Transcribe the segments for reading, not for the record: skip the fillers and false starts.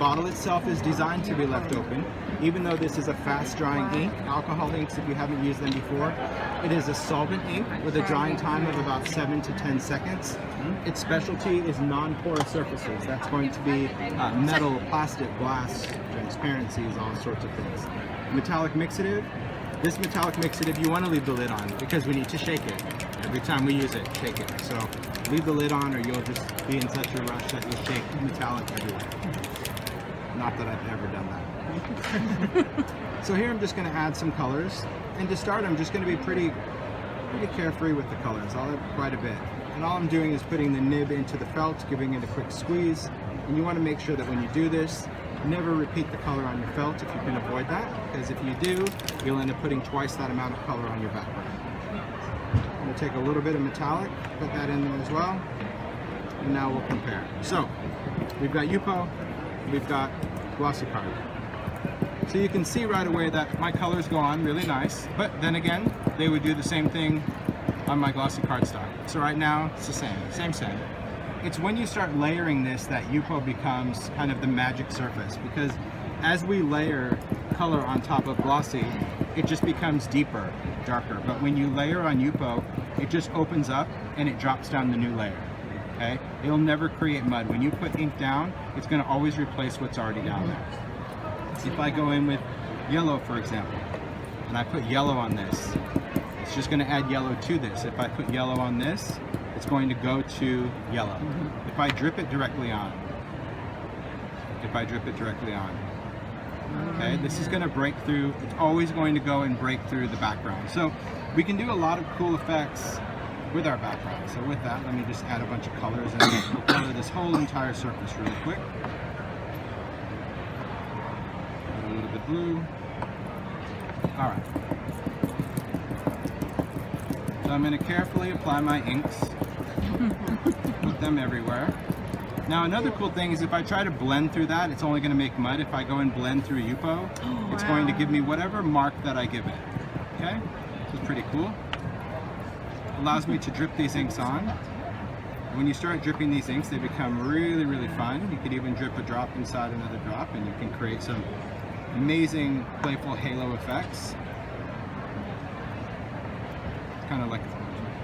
bottle itself is designed to be left open. Even though this is a fast drying ink, alcohol inks, if you haven't used them before, it is a solvent ink with a drying time of about 7 to 10 seconds. Its specialty is non-porous surfaces. That's going to be metal, plastic, glass, transparencies, all sorts of things. Metallic mixative. This metallic mixative, you want to leave the lid on because we need to shake it. Every time we use it, shake it. So leave the lid on or you'll just be in such a rush that you'll shake metallic everywhere. Not that I've ever done that. So here I'm just going to add some colors. And to start, I'm just going to be pretty carefree with the colors. I'll add quite a bit. And all I'm doing is putting the nib into the felt, giving it a quick squeeze. And you want to make sure that when you do this, never repeat the color on your felt if you can avoid that, because if you do, you'll end up putting twice that amount of color on your background. I'm going to take a little bit of metallic, put that in there as well, and now we'll compare. So, we've got UPO, we've got glossy card. So you can see right away that my colors go on really nice, but then again, they would do the same thing on my glossy cardstock. So right now, it's the same. It's when you start layering this that UPO becomes kind of the magic surface, because as we layer color on top of glossy, it just becomes deeper, darker. But when you layer on UPO, it just opens up and it drops down the new layer. Okay? It'll never create mud. When you put ink down, it's going to always replace what's already down there. If I go in with yellow, for example, and I put yellow on this, it's just going to add yellow to this. If I put yellow on this, it's going to go to yellow. If I drip it directly on, okay, this is going to break through. It's always going to go and break through the background. So we can do a lot of cool effects with our background. So with that, let me just add a bunch of colors and we'll color this whole entire surface really quick. Add a little bit blue. All right. So I'm going to carefully apply my inks, put them everywhere. Now another cool thing is if I try to blend through that, it's only going to make mud. If I go and blend through UPO, it's going to give me whatever mark that I give it. Okay? This is pretty cool. Allows me to drip these inks on. When you start dripping these inks, they become really, really fun. You could even drip a drop inside another drop and you can create some amazing, playful halo effects. Kind of like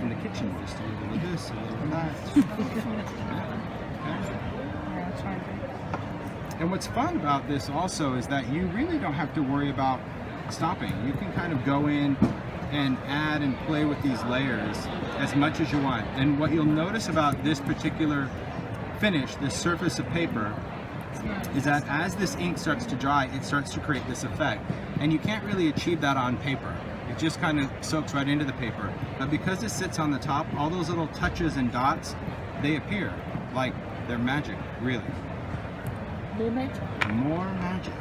in the kitchen, just a little of this, a little of that. Okay. And what's fun about this also is that you really don't have to worry about stopping. You can kind of go in and add and play with these layers as much as you want. And what you'll notice about this particular finish, this surface of paper, is that as this ink starts to dry, it starts to create this effect. And you can't really achieve that on paper. It just kind of soaks right into the paper. But because it sits on the top, all those little touches and dots, they appear like they're magic, really. More magic? More magic.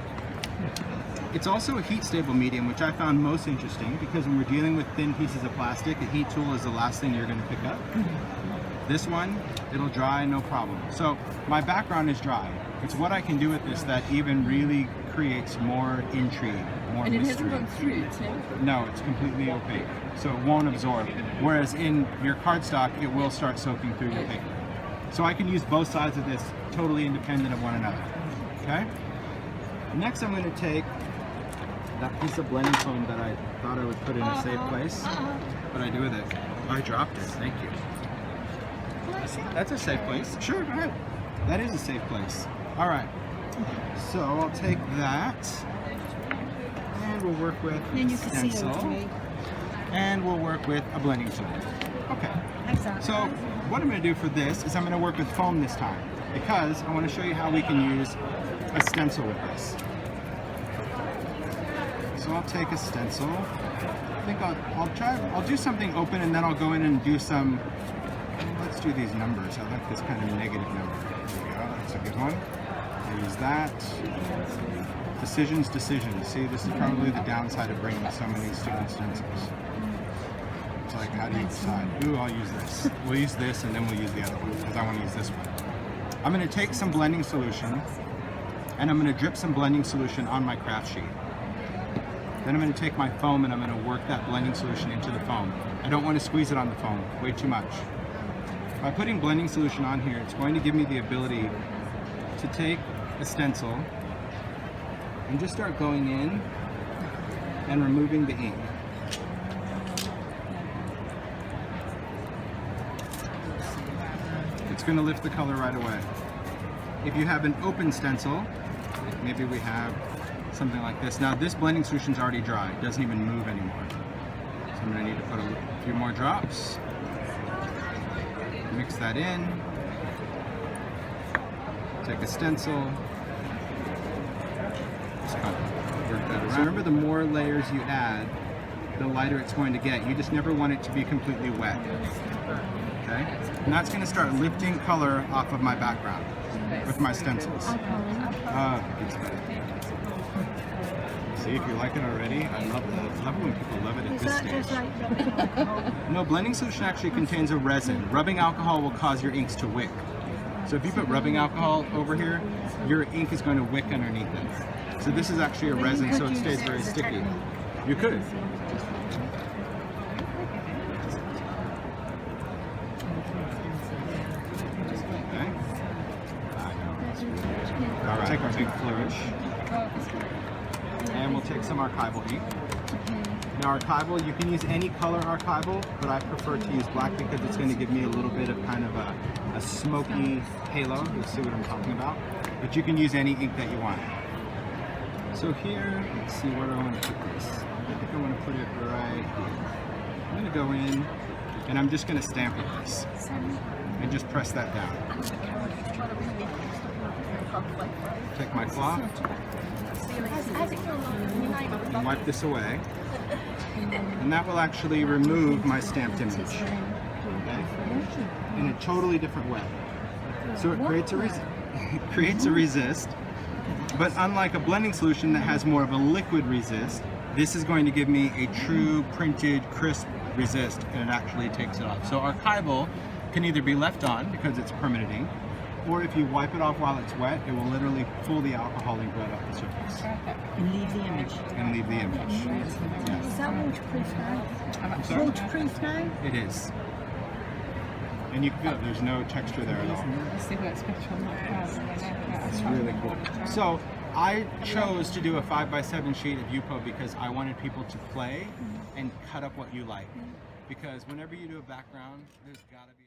It's also a heat stable medium, which I found most interesting because when we're dealing with thin pieces of plastic, a heat tool is the last thing you're going to pick up. This one, it'll dry no problem. So my background is dry. It's what I can do with this that even really creates more intrigue, more mystery. And it hasn't gone through, it's never? No, it's completely opaque, so it won't absorb. Whereas in your cardstock, it will start soaking through your paper. So I can use both sides of this totally independent of one another. Okay? Next, I'm going to take that piece of blending foam that I thought I would put in a safe place. What do I do with it? Oh, I dropped it. Thank you. That's a safe place. Sure, go ahead. That is a safe place. All right. So I'll take that, and we'll work with a stencil, and we'll work with a blending tool. Okay. So what I'm going to do for this is I'm going to work with foam this time, because I want to show you how we can use a stencil with this. So I'll take a stencil. I think I'll do something open, and then I'll go in and do some. Let's do these numbers. I like this kind of negative number. There we go. That's a good one. I'll use that. Decisions. See, this is probably the downside of bringing so many stupid stencils. It's like, how do you decide? Ooh, I'll use this. We'll use this, and then we'll use the other one, because I want to use this one. I'm going to take some blending solution, and I'm going to drip some blending solution on my craft sheet. Then I'm going to take my foam, and I'm going to work that blending solution into the foam. I don't want to squeeze it on the foam, way too much. By putting blending solution on here, it's going to give me the ability to take a stencil and just start going in and removing the ink. It's going to lift the color right away. If you have an open stencil, maybe we have something like this. Now this blending solution is already dry, it doesn't even move anymore. So I'm going to need to put a few more drops. Mix that in. Take a stencil. Just kind of work that around. So remember, the more layers you add, the lighter it's going to get. You just never want it to be completely wet. Okay? And that's going to start lifting color off of my background with my stencils. See, if you like it already, I love that. I love it when people love it at this stage. Just like rubbing alcohol? No, blending solution actually contains a resin. Rubbing alcohol will cause your inks to wick. So if you put rubbing alcohol over here, your ink is going to wick underneath it. So this is actually a resin, so it stays very sticky. You could. Okay. All right, take our big flourish. And we'll take some archival ink. Now archival, you can use any color archival, but I prefer to use black because it's going to give me a little bit of kind of a smoky halo. You'll see what I'm talking about. But you can use any ink that you want. So here, let's see, where do I want to put this? I think I want to put it right here. I'm going to go in, and I'm just going to stamp with this. And just press that down. Take my cloth. And wipe this away, and that will actually remove my stamped image, okay? In a totally different way. So it creates a resist, but unlike a blending solution that has more of a liquid resist, this is going to give me a true printed crisp resist, and it actually takes it off. So archival can either be left on because it's permanent ink, or if you wipe it off while it's wet, it will literally pull the alcohol ink right off the surface. And leave the image. And leave the image. Yes. Is that waterproof now? I'm sorry? Waterproof now? It is. And you can feel it, there's no texture there at all. It's really cool. So I chose to do a 5x7 sheet of UPO because I wanted people to play and cut up what you like. Because whenever you do a background, there's gotta be